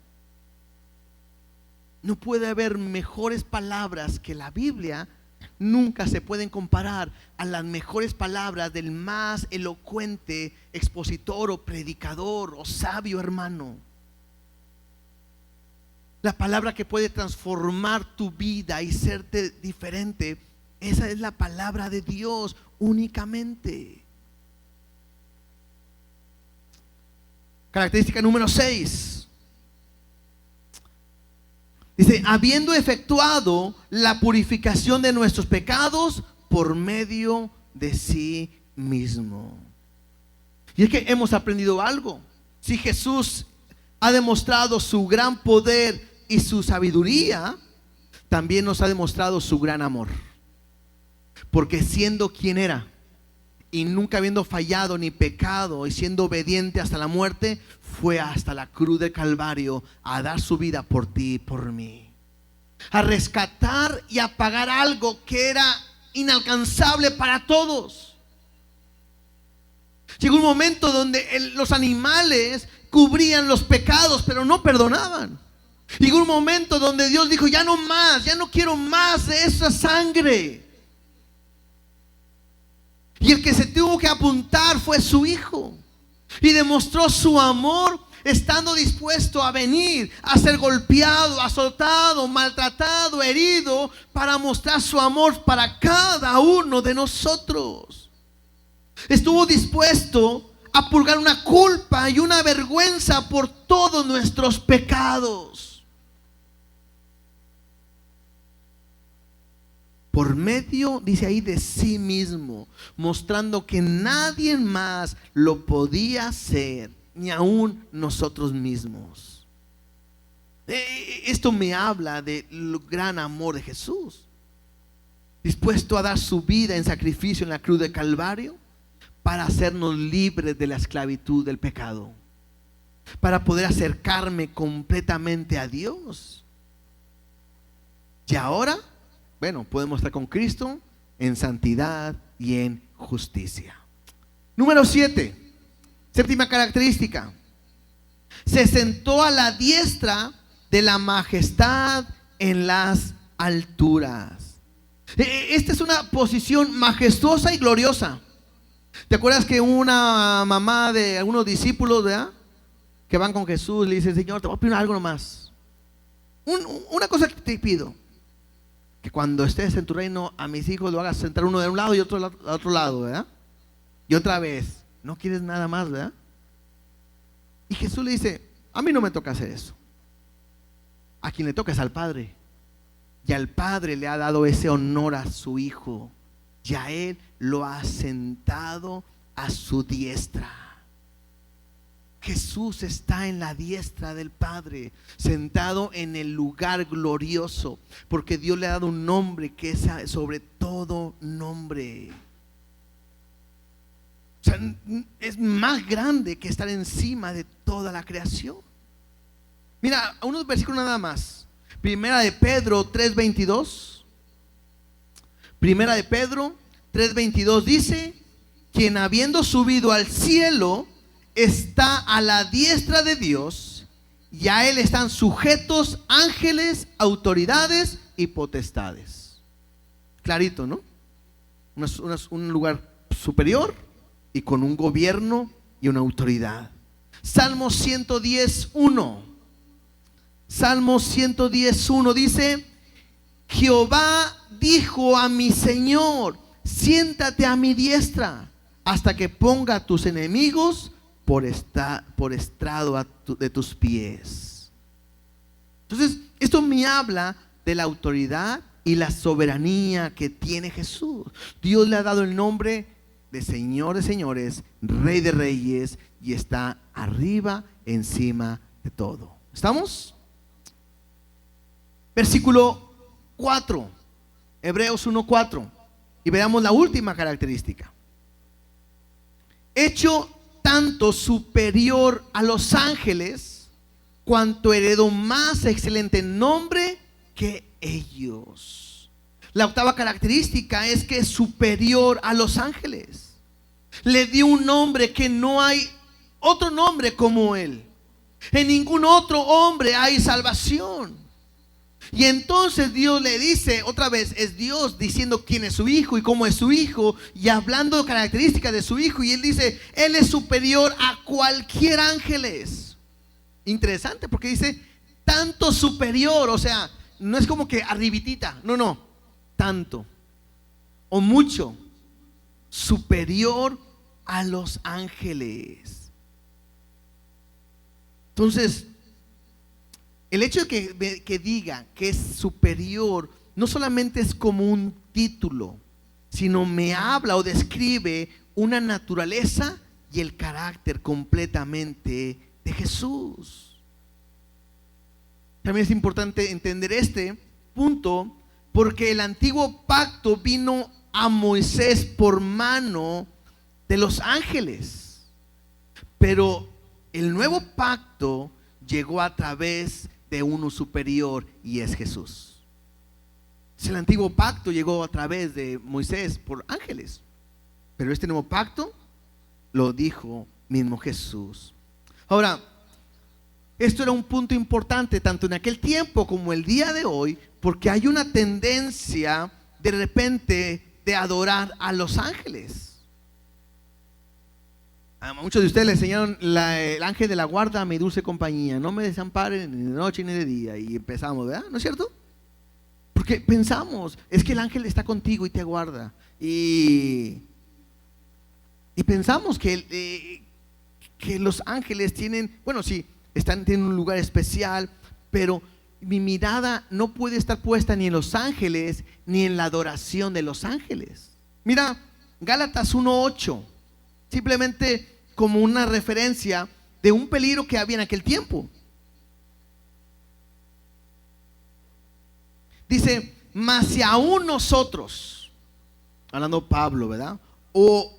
No puede haber mejores palabras que la Biblia. Nunca se pueden comparar a las mejores palabras del más elocuente expositor o predicador o sabio hermano. La palabra que puede transformar tu vida y serte diferente, esa es la palabra de Dios únicamente. Característica número 6. Dice, habiendo efectuado la purificación de nuestros pecados por medio de sí mismo. Y es que hemos aprendido algo. Si Jesús ha demostrado su gran poder y su sabiduría, también nos ha demostrado su gran amor. Porque siendo quien era y nunca habiendo fallado ni pecado y siendo obediente hasta la muerte, fue hasta la cruz del Calvario a dar su vida por ti y por mí, a rescatar y a pagar algo que era inalcanzable para todos. Llegó un momento donde los animales cubrían los pecados, pero no perdonaban. Llegó un momento donde Dios dijo, ya no más, ya no quiero más de esa sangre. Y el que se tuvo que apuntar fue su Hijo. Y demostró su amor estando dispuesto a venir, a ser golpeado, azotado, maltratado, herido, para mostrar su amor para cada uno de nosotros. Estuvo dispuesto a purgar una culpa y una vergüenza por todos nuestros pecados. Por medio, dice ahí, de sí mismo, mostrando que nadie más lo podía hacer, ni aún nosotros mismos. Esto me habla del gran amor de Jesús, dispuesto a dar su vida en sacrificio en la cruz de Calvario para hacernos libres de la esclavitud del pecado. para poder acercarme completamente a Dios. Y ahora, bueno, podemos estar con Cristo en santidad y en justicia. Número 7, séptima característica. Se sentó a la diestra de la majestad en las alturas. Esta es una posición majestuosa y gloriosa. ¿Te acuerdas que una mamá de algunos discípulos, ¿verdad?, que van con Jesús, le dice: Señor, te voy a pedir algo nomás. Una cosa que te pido, que cuando estés en tu reino a mis hijos lo hagas sentar uno de un lado y otro al otro lado, ¿verdad? Y otra vez, no quieres nada más, ¿verdad? Y Jesús le dice: a mí no me toca hacer eso. A quien le toca es al Padre. Y al Padre le ha dado ese honor a su Hijo. Y a Él lo ha sentado a su diestra. Jesús está en la diestra del Padre, sentado en el lugar glorioso, porque Dios le ha dado un nombre que es sobre todo nombre. O sea, es más grande que estar encima de toda la creación. Mira, unos versículos nada más. Primera de Pedro 3:22. Primera de Pedro 3:22 dice: quien habiendo subido al cielo está a la diestra de Dios, y a Él están sujetos ángeles, autoridades y potestades. Clarito, ¿no? Un lugar superior y con un gobierno y una autoridad. Salmo 110:1. Salmo 110:1 dice: Jehová dijo a mi Señor: siéntate a mi diestra hasta que ponga a tus enemigos por estrado de tus pies. Entonces, esto me habla de la autoridad y la soberanía que tiene Jesús. Dios le ha dado el nombre de Señor de señores, Rey de reyes, y está arriba, encima de todo. ¿Estamos? Versículo 4, Hebreos 1:4, y veamos la última característica. Hecho tanto superior a los ángeles, cuanto heredó más excelente nombre que ellos. La octava característica es que es superior a los ángeles. Le dio un nombre que no hay otro nombre como él. En ningún otro hombre hay salvación. Y entonces Dios le dice, otra vez es Dios diciendo quién es su hijo y cómo es su hijo, y hablando de características de su hijo, y él dice: él es superior a cualquier ángeles. Interesante, porque dice tanto superior, o sea, no es como que arribitita, no, tanto o mucho superior a los ángeles. Entonces, el hecho de que diga que es superior no solamente es como un título, sino me habla o describe una naturaleza y el carácter completamente de Jesús. También es importante entender este punto, porque el antiguo pacto vino a Moisés por mano de los ángeles, pero el nuevo pacto llegó a través de uno superior, y es Jesús. El antiguo pacto llegó a través de Moisés por ángeles, pero este nuevo pacto lo dijo mismo Jesús. Ahora, esto era un punto importante tanto en aquel tiempo como el día de hoy, porque hay una tendencia de repente de adorar a los ángeles. A muchos de ustedes le enseñaron el ángel de la guarda, mi dulce compañía, no me desamparen ni de noche ni de día, y empezamos, ¿verdad? ¿No es cierto? Porque pensamos, es que el ángel está contigo y te aguarda, y pensamos que los ángeles tienen, bueno, sí, tienen un lugar especial, pero mi mirada no puede estar puesta ni en los ángeles ni en la adoración de los ángeles. Mira, Gálatas 1:8, simplemente como una referencia de un peligro que había en aquel tiempo. Dice: mas si aún nosotros, hablando Pablo, ¿verdad?, o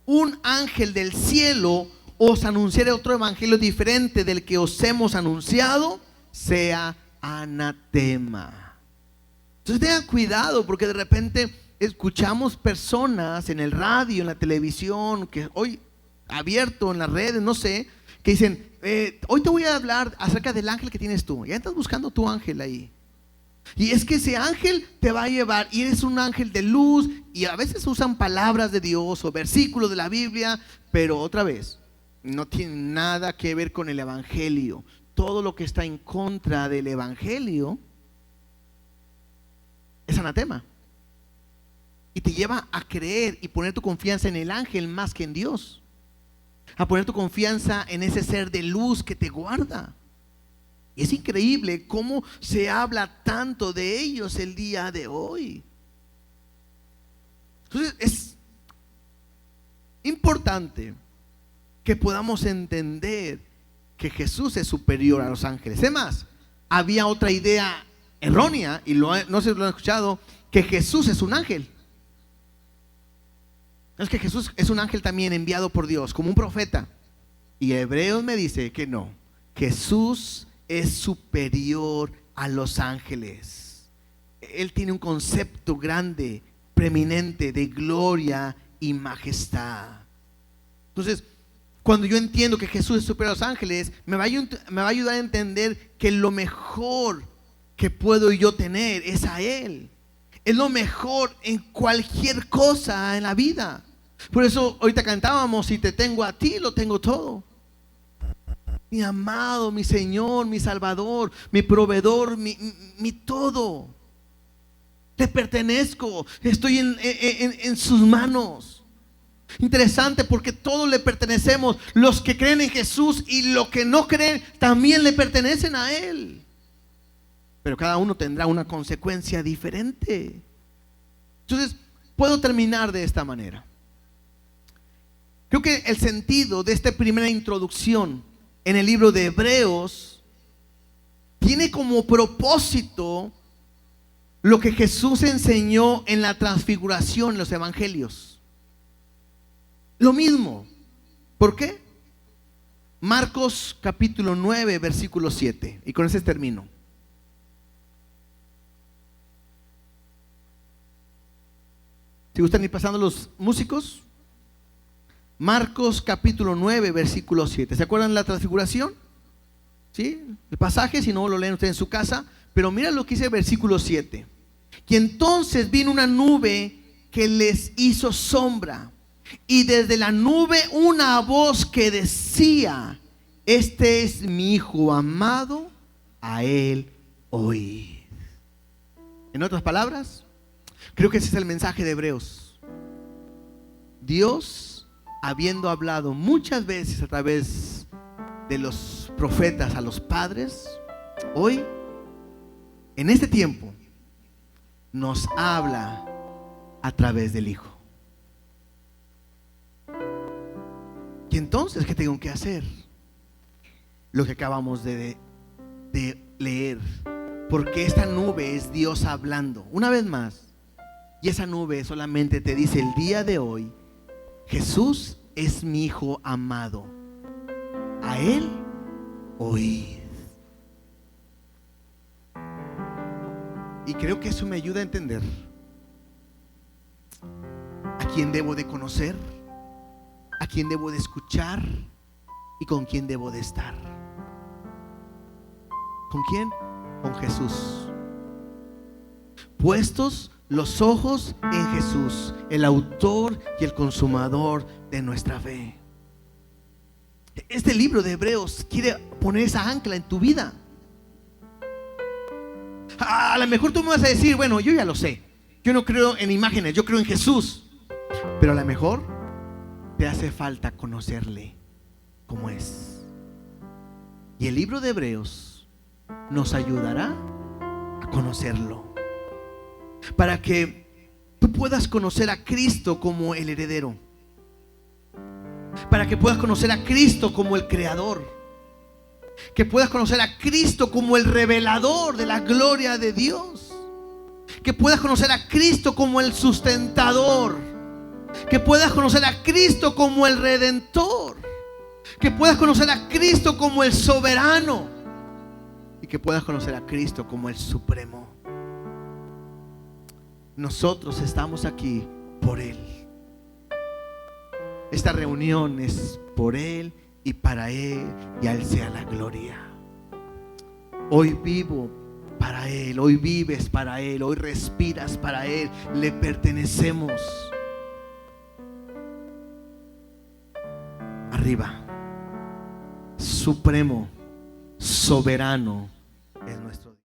un ángel del cielo os anunciare otro evangelio diferente del que os hemos anunciado, sea anatema. Entonces tengan cuidado, porque de repente escuchamos personas en el radio, en la televisión, que hoy abierto en las redes, no sé, que dicen, hoy te voy a hablar acerca del ángel que tienes tú. Ya estás buscando tu ángel ahí. Y es que ese ángel te va a llevar, y eres un ángel de luz. Y a veces usan palabras de Dios o versículos de la Biblia, pero otra vez, no tiene nada que ver con el evangelio. Todo lo que está en contra del evangelio es anatema. Y te lleva a creer y poner tu confianza en el ángel más que en Dios. A poner tu confianza en ese ser de luz que te guarda. Y es increíble cómo se habla tanto de ellos el día de hoy. Entonces es importante que podamos entender que Jesús es superior a los ángeles. Además, había otra idea errónea, y no se lo han escuchado, que Jesús es un ángel. Es que Jesús es un ángel también enviado por Dios, como un profeta. Y Hebreos me dice que no, Jesús es superior a los ángeles. Él tiene un concepto grande, preeminente, de gloria y majestad. Entonces, cuando yo entiendo que Jesús es superior a los ángeles, me va a ayudar a entender que lo mejor que puedo yo tener es a Él. Es lo mejor en cualquier cosa en la vida. Por eso ahorita cantábamos, si te tengo a ti, lo tengo todo. Mi amado, mi Señor, mi Salvador, mi proveedor, mi todo. Te pertenezco, estoy en sus manos. Interesante, porque todos le pertenecemos. Los que creen en Jesús y los que no creen también le pertenecen a Él. Pero cada uno tendrá una consecuencia diferente. Entonces, puedo terminar de esta manera. Creo que el sentido de esta primera introducción en el libro de Hebreos tiene como propósito lo que Jesús enseñó en la transfiguración en los evangelios. Lo mismo. ¿Por qué? Marcos capítulo 9, versículo 7. Y con ese termino. Si gustan ir pasando los músicos. Marcos capítulo 9, versículo 7. ¿Se acuerdan de la transfiguración? ¿Sí? El pasaje, si no lo leen ustedes en su casa. Pero mira lo que dice el versículo 7. Y entonces vino una nube que les hizo sombra. Y desde la nube una voz que decía: este es mi Hijo amado, a Él oíd. En otras palabras, creo que ese es el mensaje de Hebreos. Dios, habiendo hablado muchas veces a través de los profetas a los padres, hoy, en este tiempo, nos habla a través del Hijo. Y entonces, ¿qué tengo que hacer? Lo que acabamos de leer. Porque esta nube es Dios hablando. Una vez más. Y esa nube solamente te dice el día de hoy: Jesús es mi Hijo amado, a Él oíd. Y creo que eso me ayuda a entender a quién debo de conocer, a quién debo de escuchar y con quién debo de estar. ¿Con quién? Con Jesús. Puestos los ojos en Jesús, el autor y el consumador de nuestra fe. Este libro de Hebreos quiere poner esa ancla en tu vida. A lo mejor tú me vas a decir: bueno, yo ya lo sé, yo no creo en imágenes, yo creo en Jesús. Pero a lo mejor te hace falta conocerle como es. Y el libro de Hebreos nos ayudará a conocerlo, para que tú puedas conocer a Cristo como el heredero, para que puedas conocer a Cristo como el creador, que puedas conocer a Cristo como el revelador de la gloria de Dios, que puedas conocer a Cristo como el sustentador, que puedas conocer a Cristo como el redentor. Que puedas conocer a Cristo como el soberano y que puedas conocer a Cristo como el supremo. Nosotros estamos aquí por Él. Esta reunión es por Él y para Él, y a Él sea la gloria. Hoy vivo para Él, hoy vives para Él, hoy respiras para Él, le pertenecemos. Arriba, supremo, soberano es nuestro Dios.